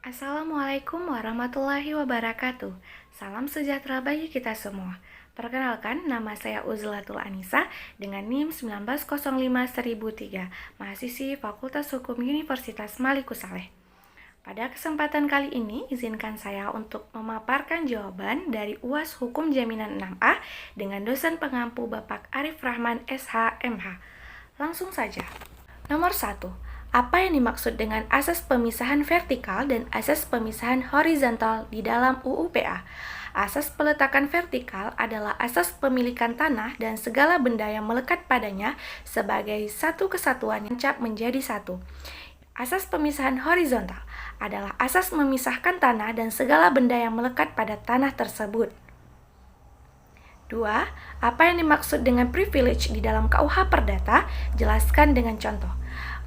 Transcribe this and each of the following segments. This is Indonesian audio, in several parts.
Assalamualaikum warahmatullahi wabarakatuh. Salam sejahtera bagi kita semua. Perkenalkan, nama saya Uzlatul Anisa dengan NIM 1905003, mahasiswi Fakultas Hukum Universitas Maliku Saleh. Pada kesempatan kali ini, izinkan saya untuk memaparkan jawaban dari UAS Hukum Jaminan 6A dengan dosen pengampu Bapak Arif Rahman SH MH. Langsung saja. Nomor 1. Apa yang dimaksud dengan asas pemisahan vertikal dan asas pemisahan horizontal di dalam UU-PA? Asas peletakan vertikal adalah asas pemilikan tanah dan segala benda yang melekat padanya sebagai satu kesatuan yang cap menjadi satu. Asas pemisahan horizontal adalah asas memisahkan tanah dan segala benda yang melekat pada tanah tersebut. 2. Apa yang dimaksud dengan privilege di dalam KUH Perdata? Jelaskan dengan contoh.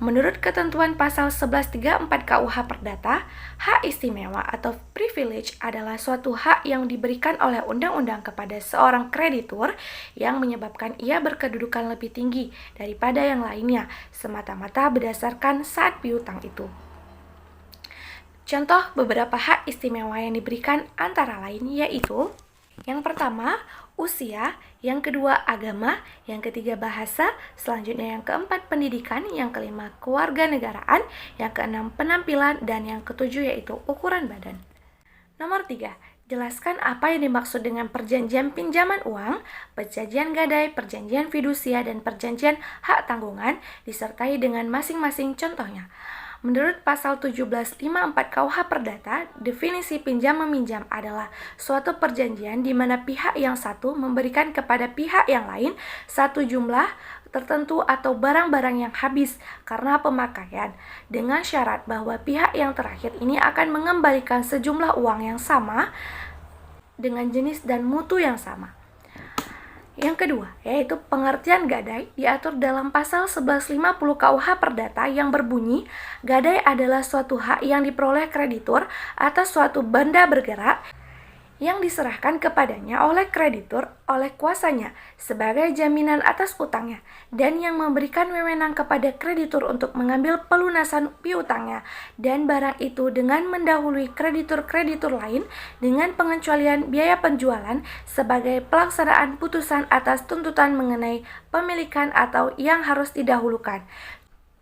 Menurut ketentuan pasal 1134 KUH Perdata, hak istimewa atau privilege adalah suatu hak yang diberikan oleh undang-undang kepada seorang kreditur yang menyebabkan ia berkedudukan lebih tinggi daripada yang lainnya, semata-mata berdasarkan saat piutang itu. Contoh beberapa hak istimewa yang diberikan antara lain yaitu: yang pertama, usia, yang kedua, agama, yang ketiga, bahasa, selanjutnya yang keempat, pendidikan, yang kelima, kewarganegaraan, yang keenam, penampilan, dan yang ketujuh yaitu ukuran badan. Nomor 3. Jelaskan apa yang dimaksud dengan perjanjian pinjaman uang, perjanjian gadai, perjanjian fidusia, dan perjanjian hak tanggungan, disertai dengan masing-masing contohnya. Menurut pasal 1754 KUH Perdata, definisi pinjam-meminjam adalah suatu perjanjian di mana pihak yang satu memberikan kepada pihak yang lain satu jumlah tertentu atau barang-barang yang habis karena pemakaian, dengan syarat bahwa pihak yang terakhir ini akan mengembalikan sejumlah uang yang sama dengan jenis dan mutu yang sama. Yang kedua, yaitu pengertian gadai diatur dalam pasal 1150 KUH Perdata yang berbunyi, gadai adalah suatu hak yang diperoleh kreditur atas suatu benda bergerak yang diserahkan kepadanya oleh kreditur oleh kuasanya sebagai jaminan atas utangnya, dan yang memberikan wewenang kepada kreditur untuk mengambil pelunasan piutangnya dan barang itu dengan mendahului kreditur-kreditur lain dengan pengecualian biaya penjualan sebagai pelaksanaan putusan atas tuntutan mengenai pemilikan atau yang harus didahulukan.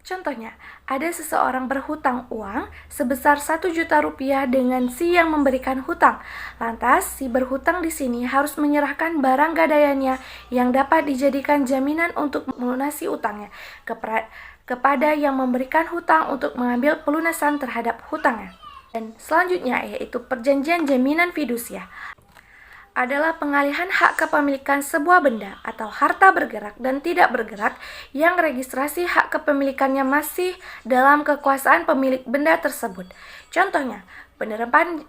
Contohnya, ada seseorang berhutang uang sebesar 1 juta rupiah dengan si yang memberikan hutang. Lantas, si berhutang di sini harus menyerahkan barang gadaiannya yang dapat dijadikan jaminan untuk melunasi utangnya kepada yang memberikan hutang untuk mengambil pelunasan terhadap hutangnya. Dan selanjutnya yaitu perjanjian jaminan fidusia adalah pengalihan hak kepemilikan sebuah benda atau harta bergerak dan tidak bergerak yang registrasi hak kepemilikannya masih dalam kekuasaan pemilik benda tersebut. Contohnya, penerapan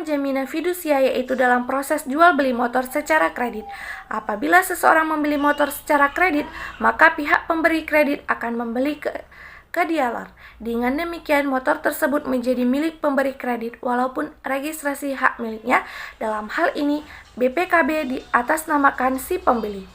jaminan fidusia yaitu dalam proses jual beli motor secara kredit. Apabila seseorang membeli motor secara kredit, maka pihak pemberi kredit akan membeli ke dealer. Dengan demikian, motor tersebut menjadi milik pemberi kredit walaupun registrasi hak miliknya, dalam hal ini BPKB, diatasnamakan si pembeli.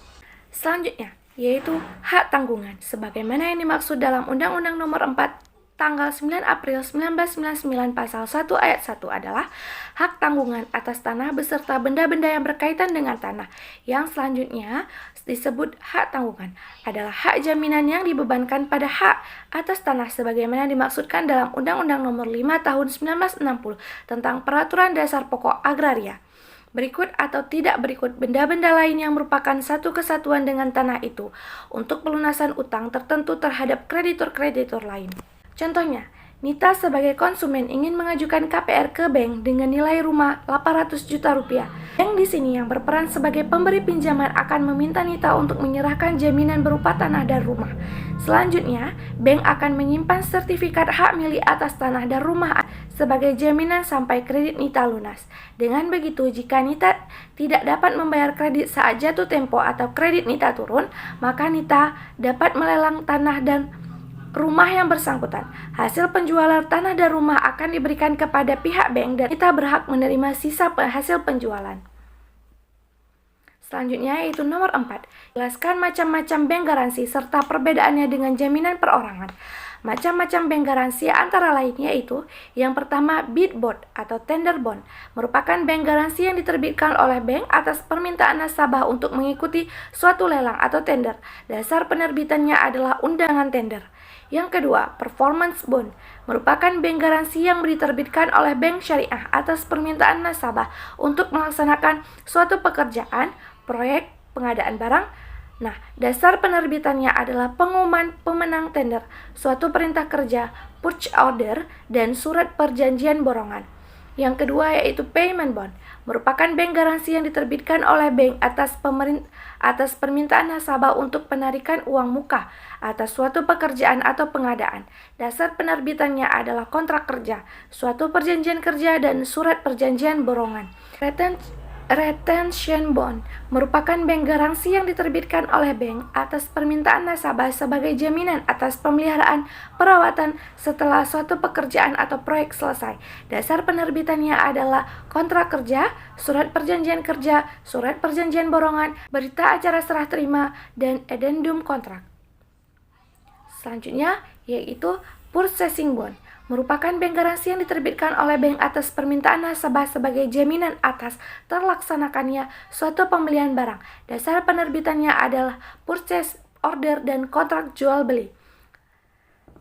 Selanjutnya, yaitu hak tanggungan sebagaimana yang dimaksud dalam Undang-Undang Nomor 4 tanggal 9 April 1999 pasal 1 ayat 1 adalah hak tanggungan atas tanah beserta benda-benda yang berkaitan dengan tanah. Yang selanjutnya disebut hak tanggungan adalah hak jaminan yang dibebankan pada hak atas tanah sebagaimana dimaksudkan dalam Undang-Undang Nomor 5 Tahun 1960 tentang Peraturan Dasar Pokok Agraria. Berikut atau tidak berikut benda-benda lain yang merupakan satu kesatuan dengan tanah itu untuk pelunasan utang tertentu terhadap kreditur-kreditur lain. Contohnya, Nita sebagai konsumen ingin mengajukan KPR ke bank dengan nilai rumah 800 juta rupiah. Bank di sini yang berperan sebagai pemberi pinjaman akan meminta Nita untuk menyerahkan jaminan berupa tanah dan rumah. Selanjutnya, bank akan menyimpan sertifikat hak milik atas tanah dan rumah sebagai jaminan sampai kredit Nita lunas. Dengan begitu, jika Nita tidak dapat membayar kredit saat jatuh tempo atau kredit Nita turun, maka Nita dapat melelang tanah dan rumah yang bersangkutan. Hasil penjualan tanah dan rumah akan diberikan kepada pihak bank dan kita berhak menerima sisa hasil penjualan. Selanjutnya yaitu nomor 4. Jelaskan macam-macam bank garansi serta perbedaannya dengan jaminan perorangan. Macam-macam bank garansi antara lain yaitu yang pertama bid bond atau tender bond, merupakan bank garansi yang diterbitkan oleh bank atas permintaan nasabah untuk mengikuti suatu lelang atau tender. Dasar penerbitannya adalah undangan tender. Yang kedua, performance bond, merupakan bank garansi yang diterbitkan oleh bank syariah atas permintaan nasabah untuk melaksanakan suatu pekerjaan, proyek, pengadaan barang. Nah, dasar penerbitannya adalah pengumuman pemenang tender, suatu perintah kerja, purchase order, dan surat perjanjian borongan. Yang kedua yaitu payment bond, merupakan bank garansi yang diterbitkan oleh bank atas permintaan nasabah untuk penarikan uang muka atas suatu pekerjaan atau pengadaan. Dasar penerbitannya adalah kontrak kerja, suatu perjanjian kerja, dan surat perjanjian borongan. Retention bond merupakan bank garansi yang diterbitkan oleh bank atas permintaan nasabah sebagai jaminan atas pemeliharaan perawatan setelah suatu pekerjaan atau proyek selesai. Dasar penerbitannya adalah kontrak kerja, surat perjanjian kerja, surat perjanjian borongan, berita acara serah terima, dan addendum kontrak. Selanjutnya yaitu purchasing bond, merupakan bank garansi yang diterbitkan oleh bank atas permintaan nasabah sebagai jaminan atas terlaksanakannya suatu pembelian barang. Dasar penerbitannya adalah purchase order dan kontrak jual beli.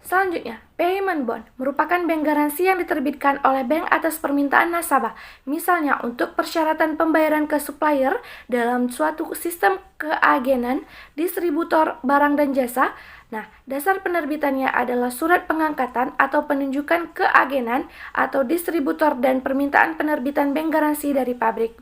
Selanjutnya, payment bond merupakan bank garansi yang diterbitkan oleh bank atas permintaan nasabah, misalnya untuk persyaratan pembayaran ke supplier dalam suatu sistem keagenan, distributor barang dan jasa. Nah, dasar penerbitannya adalah surat pengangkatan atau penunjukan keagenan atau distributor dan permintaan penerbitan bank garansi dari pabrik.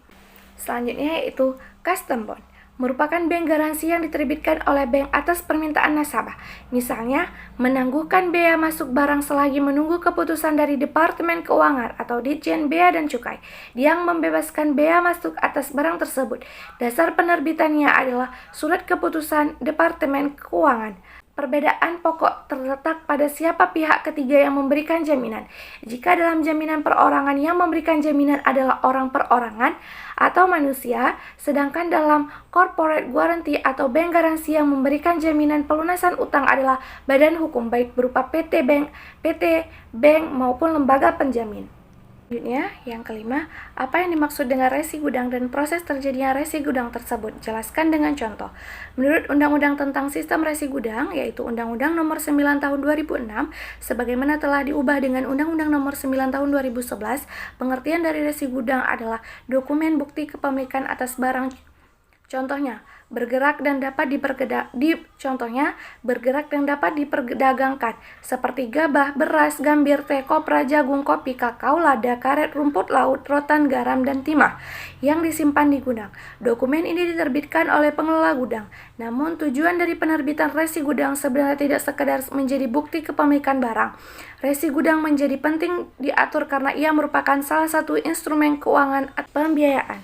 Selanjutnya yaitu custom bond, merupakan bank garansi yang diterbitkan oleh bank atas permintaan nasabah, misalnya menangguhkan bea masuk barang selagi menunggu keputusan dari Departemen Keuangan atau Ditjen Bea dan Cukai yang membebaskan bea masuk atas barang tersebut. Dasar penerbitannya adalah surat keputusan Departemen Keuangan. Perbedaan pokok terletak pada siapa pihak ketiga yang memberikan jaminan. Jika dalam jaminan perorangan yang memberikan jaminan adalah orang perorangan atau manusia, sedangkan dalam corporate guarantee atau bank garansi yang memberikan jaminan pelunasan utang adalah badan hukum baik berupa PT, bank maupun lembaga penjamin. Selanjutnya, yang kelima, apa yang dimaksud dengan resi gudang dan proses terjadinya resi gudang tersebut? Jelaskan dengan contoh. Menurut Undang-Undang tentang Sistem Resi Gudang, yaitu Undang-Undang Nomor 9 Tahun 2006, sebagaimana telah diubah dengan Undang-Undang Nomor 9 Tahun 2011, pengertian dari resi gudang adalah dokumen bukti kepemilikan atas barang. Contohnya, bergerak dan dapat diperdagangkan seperti gabah, beras, gambir, teh, kopra, jagung, kopi, kakao, lada, karet, rumput laut, rotan, garam, dan timah yang disimpan di gudang. Dokumen ini diterbitkan oleh pengelola gudang. Namun tujuan dari penerbitan resi gudang sebenarnya tidak sekedar menjadi bukti kepemilikan barang. Resi gudang menjadi penting diatur karena ia merupakan salah satu instrumen keuangan atau pembiayaan.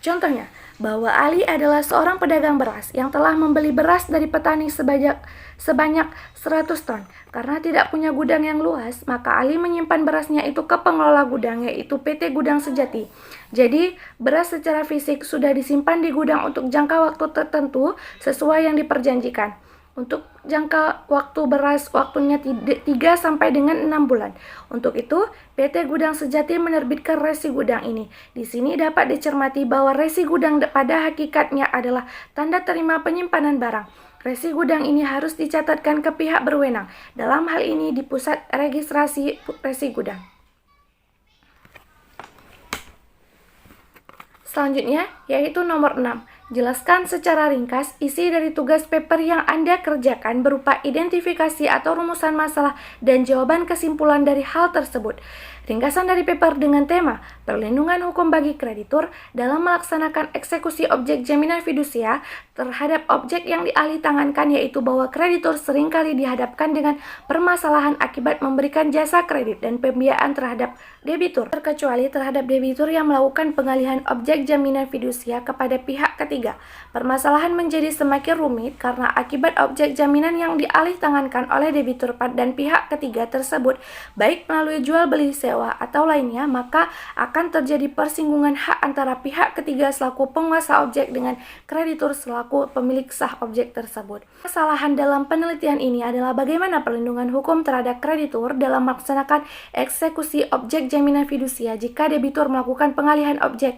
Contohnya, bahwa Ali adalah seorang pedagang beras yang telah membeli beras dari petani sebanyak 100 ton. Karena tidak punya gudang yang luas, maka Ali menyimpan berasnya itu ke pengelola gudang, yaitu PT Gudang Sejati. Jadi, beras secara fisik sudah disimpan di gudang untuk jangka waktu tertentu sesuai yang diperjanjikan. Untuk jangka waktu beras, waktunya 3 sampai dengan 6 bulan. Untuk itu, PT Gudang Sejati menerbitkan resi gudang ini. Di sini dapat dicermati bahwa resi gudang pada hakikatnya adalah tanda terima penyimpanan barang. Resi gudang ini harus dicatatkan ke pihak berwenang. Dalam hal ini di Pusat Registrasi Resi Gudang. Selanjutnya, yaitu nomor 6. Jelaskan secara ringkas isi dari tugas paper yang Anda kerjakan berupa identifikasi atau rumusan masalah dan jawaban kesimpulan dari hal tersebut. Ringkasan dari paper dengan tema perlindungan hukum bagi kreditur dalam melaksanakan eksekusi objek jaminan fidusia terhadap objek yang dialih tangankan, yaitu bahwa kreditur seringkali dihadapkan dengan permasalahan akibat memberikan jasa kredit dan pembiayaan terhadap debitur, terkecuali terhadap debitur yang melakukan pengalihan objek jaminan fidusia kepada pihak ketiga. Permasalahan menjadi semakin rumit karena akibat objek jaminan yang dialih tangankan oleh debitur dan pihak ketiga tersebut, baik melalui jual beli sewa sewa atau lainnya, maka akan terjadi persinggungan hak antara pihak ketiga selaku penguasa objek dengan kreditur selaku pemilik sah objek tersebut. Kesalahan dalam penelitian ini adalah bagaimana perlindungan hukum terhadap kreditur dalam melaksanakan eksekusi objek jaminan fidusia jika debitur melakukan pengalihan objek.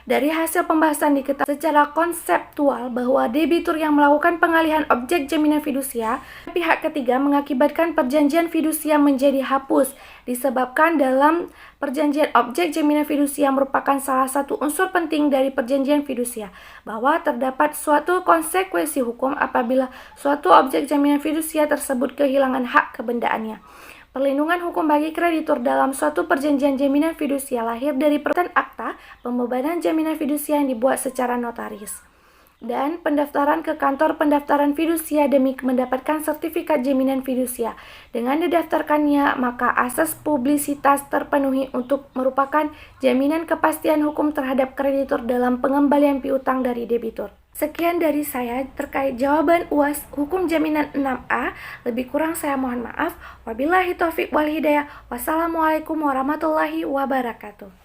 Dari hasil pembahasan diketahui secara konseptual bahwa debitur yang melakukan pengalihan objek jaminan fidusia pihak ketiga mengakibatkan perjanjian fidusia menjadi hapus disebabkan dalam perjanjian objek jaminan fidusia merupakan salah satu unsur penting dari perjanjian fidusia bahwa terdapat suatu konsekuensi hukum apabila suatu objek jaminan fidusia tersebut kehilangan hak kebendaannya. Perlindungan hukum bagi kreditur dalam suatu perjanjian jaminan fidusia lahir dari peraturan akta pembebanan jaminan fidusia yang dibuat secara notaris dan pendaftaran ke kantor pendaftaran fidusia demi mendapatkan sertifikat jaminan fidusia. Dengan didaftarkannya, maka asas publisitas terpenuhi untuk merupakan jaminan kepastian hukum terhadap kreditur dalam pengembalian piutang dari debitur. Sekian dari saya terkait jawaban UAS Hukum Jaminan 6A. Lebih kurang saya mohon maaf. Wabillahi taufiq wal hidayah. Wassalamualaikum warahmatullahi wabarakatuh.